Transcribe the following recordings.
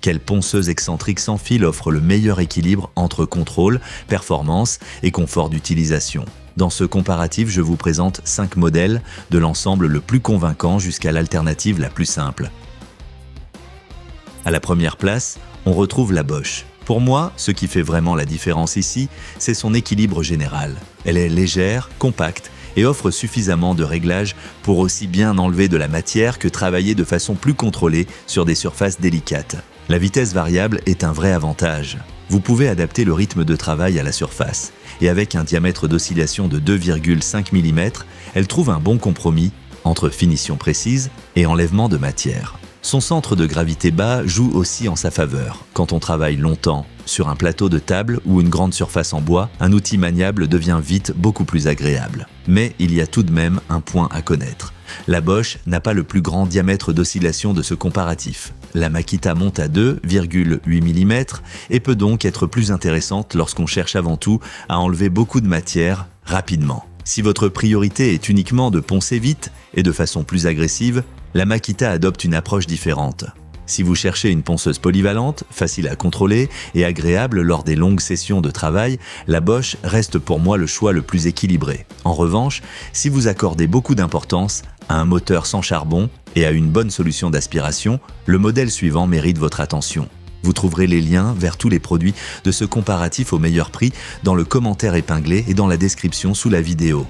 Quelle ponceuse excentrique sans fil offre le meilleur équilibre entre contrôle, performance et confort d'utilisation? Dans ce comparatif, je vous présente 5 modèles, de l'ensemble le plus convaincant jusqu'à l'alternative la plus simple. À la première place, on retrouve la Bosch. Pour moi, ce qui fait vraiment la différence ici, c'est son équilibre général. Elle est légère, compacte et offre suffisamment de réglages pour aussi bien enlever de la matière que travailler de façon plus contrôlée sur des surfaces délicates. La vitesse variable est un vrai avantage. Vous pouvez adapter le rythme de travail à la surface, et avec un diamètre d'oscillation de 2,5 mm, elle trouve un bon compromis entre finition précise et enlèvement de matière. Son centre de gravité bas joue aussi en sa faveur. Quand on travaille longtemps sur un plateau de table ou une grande surface en bois, un outil maniable devient vite beaucoup plus agréable. Mais il y a tout de même un point à connaître. La Bosch n'a pas le plus grand diamètre d'oscillation de ce comparatif. La Makita monte à 2,8 mm et peut donc être plus intéressante lorsqu'on cherche avant tout à enlever beaucoup de matière rapidement. Si votre priorité est uniquement de poncer vite et de façon plus agressive, la Makita adopte une approche différente. Si vous cherchez une ponceuse polyvalente, facile à contrôler et agréable lors des longues sessions de travail, la Bosch reste pour moi le choix le plus équilibré. En revanche, si vous accordez beaucoup d'importance à un moteur sans charbon et à une bonne solution d'aspiration, le modèle suivant mérite votre attention. Vous trouverez les liens vers tous les produits de ce comparatif au meilleur prix dans le commentaire épinglé et dans la description sous la vidéo.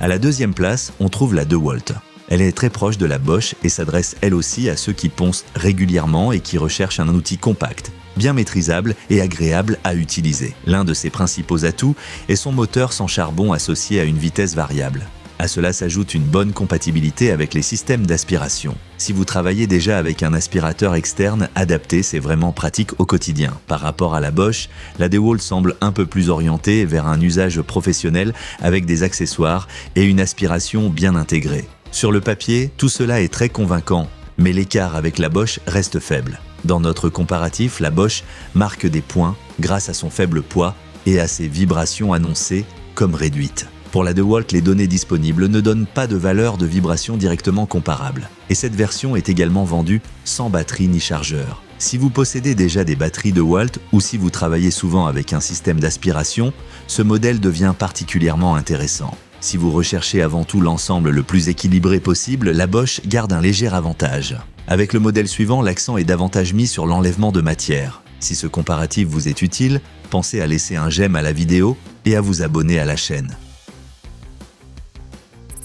À la deuxième place, on trouve la DeWalt. Elle est très proche de la Bosch et s'adresse elle aussi à ceux qui poncent régulièrement et qui recherchent un outil compact, bien maîtrisable et agréable à utiliser. L'un de ses principaux atouts est son moteur sans charbon associé à une vitesse variable. À cela s'ajoute une bonne compatibilité avec les systèmes d'aspiration. Si vous travaillez déjà avec un aspirateur externe adapté, c'est vraiment pratique au quotidien. Par rapport à la Bosch, la DeWalt semble un peu plus orientée vers un usage professionnel avec des accessoires et une aspiration bien intégrée. Sur le papier, tout cela est très convaincant, mais l'écart avec la Bosch reste faible. Dans notre comparatif, la Bosch marque des points grâce à son faible poids et à ses vibrations annoncées comme réduites. Pour la DeWalt, les données disponibles ne donnent pas de valeur de vibration directement comparable. Et cette version est également vendue sans batterie ni chargeur. Si vous possédez déjà des batteries DeWalt ou si vous travaillez souvent avec un système d'aspiration, ce modèle devient particulièrement intéressant. Si vous recherchez avant tout l'ensemble le plus équilibré possible, la Bosch garde un léger avantage. Avec le modèle suivant, l'accent est davantage mis sur l'enlèvement de matière. Si ce comparatif vous est utile, pensez à laisser un j'aime à la vidéo et à vous abonner à la chaîne.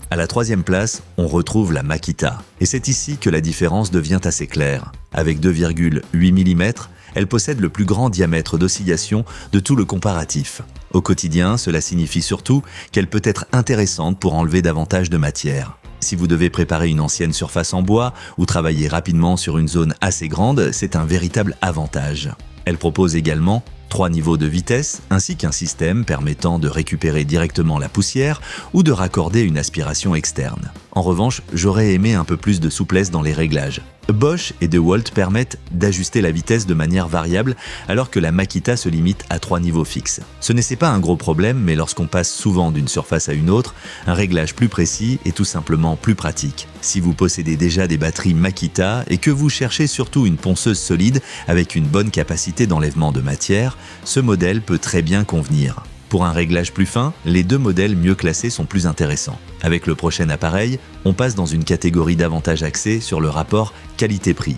À la troisième place, on retrouve la Makita. Et c'est ici que la différence devient assez claire. Avec 2,8 mm, elle possède le plus grand diamètre d'oscillation de tout le comparatif. Au quotidien, cela signifie surtout qu'elle peut être intéressante pour enlever davantage de matière. Si vous devez préparer une ancienne surface en bois ou travailler rapidement sur une zone assez grande, c'est un véritable avantage. Elle propose également 3 niveaux de vitesse, ainsi qu'un système permettant de récupérer directement la poussière ou de raccorder une aspiration externe. En revanche, j'aurais aimé un peu plus de souplesse dans les réglages. Bosch et DeWalt permettent d'ajuster la vitesse de manière variable alors que la Makita se limite à 3 niveaux fixes. Ce n'est pas un gros problème, mais lorsqu'on passe souvent d'une surface à une autre, un réglage plus précis est tout simplement plus pratique. Si vous possédez déjà des batteries Makita et que vous cherchez surtout une ponceuse solide avec une bonne capacité d'enlèvement de matière, ce modèle peut très bien convenir. Pour un réglage plus fin, les deux modèles mieux classés sont plus intéressants. Avec le prochain appareil, on passe dans une catégorie davantage axée sur le rapport qualité-prix.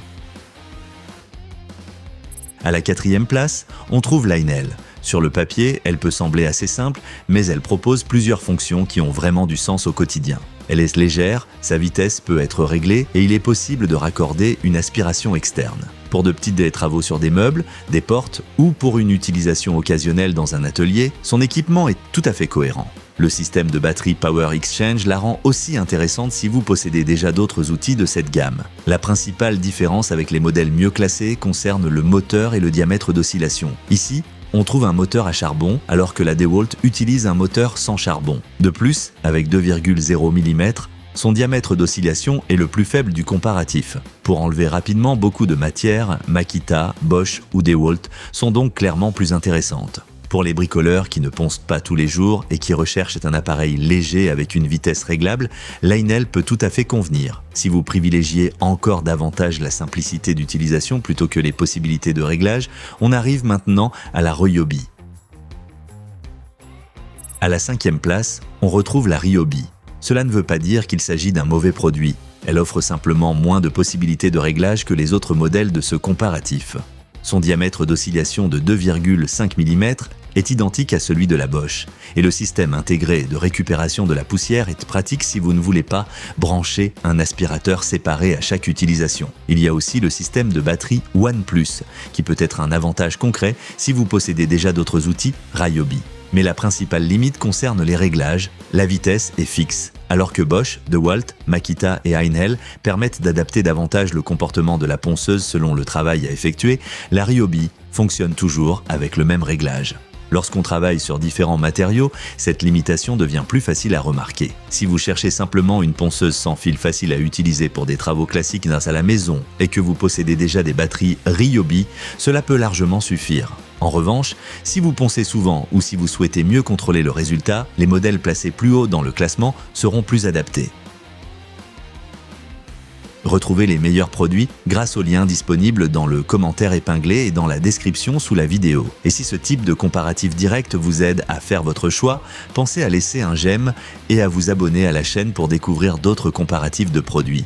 À la quatrième place, on trouve l'Ainel. Sur le papier, elle peut sembler assez simple, mais elle propose plusieurs fonctions qui ont vraiment du sens au quotidien. Elle est légère, sa vitesse peut être réglée et il est possible de raccorder une aspiration externe. Pour de petits travaux sur des meubles, des portes ou pour une utilisation occasionnelle dans un atelier, son équipement est tout à fait cohérent. Le système de batterie Power Exchange la rend aussi intéressante si vous possédez déjà d'autres outils de cette gamme. La principale différence avec les modèles mieux classés concerne le moteur et le diamètre d'oscillation. Ici, on trouve un moteur à charbon alors que la DeWalt utilise un moteur sans charbon. De plus, avec 2,0 mm, son diamètre d'oscillation est le plus faible du comparatif. Pour enlever rapidement beaucoup de matière, Makita, Bosch ou DeWalt sont donc clairement plus intéressantes. Pour les bricoleurs qui ne poncent pas tous les jours et qui recherchent un appareil léger avec une vitesse réglable, l'Einel peut tout à fait convenir. Si vous privilégiez encore davantage la simplicité d'utilisation plutôt que les possibilités de réglage, on arrive maintenant à la Ryobi. À la 5e place, on retrouve la Ryobi. Cela ne veut pas dire qu'il s'agit d'un mauvais produit. Elle offre simplement moins de possibilités de réglage que les autres modèles de ce comparatif. Son diamètre d'oscillation de 2,5 mm est identique à celui de la Bosch, et le système intégré de récupération de la poussière est pratique si vous ne voulez pas brancher un aspirateur séparé à chaque utilisation. Il y a aussi le système de batterie OnePlus, qui peut être un avantage concret si vous possédez déjà d'autres outils Ryobi. Mais la principale limite concerne les réglages, la vitesse est fixe. Alors que Bosch, DeWalt, Makita et Einhell permettent d'adapter davantage le comportement de la ponceuse selon le travail à effectuer, la Ryobi fonctionne toujours avec le même réglage. Lorsqu'on travaille sur différents matériaux, cette limitation devient plus facile à remarquer. Si vous cherchez simplement une ponceuse sans fil facile à utiliser pour des travaux classiques à la maison et que vous possédez déjà des batteries Ryobi, cela peut largement suffire. En revanche, si vous poncez souvent ou si vous souhaitez mieux contrôler le résultat, les modèles placés plus haut dans le classement seront plus adaptés. Retrouvez les meilleurs produits grâce aux liens disponibles dans le commentaire épinglé et dans la description sous la vidéo. Et si ce type de comparatif direct vous aide à faire votre choix, pensez à laisser un j'aime et à vous abonner à la chaîne pour découvrir d'autres comparatifs de produits.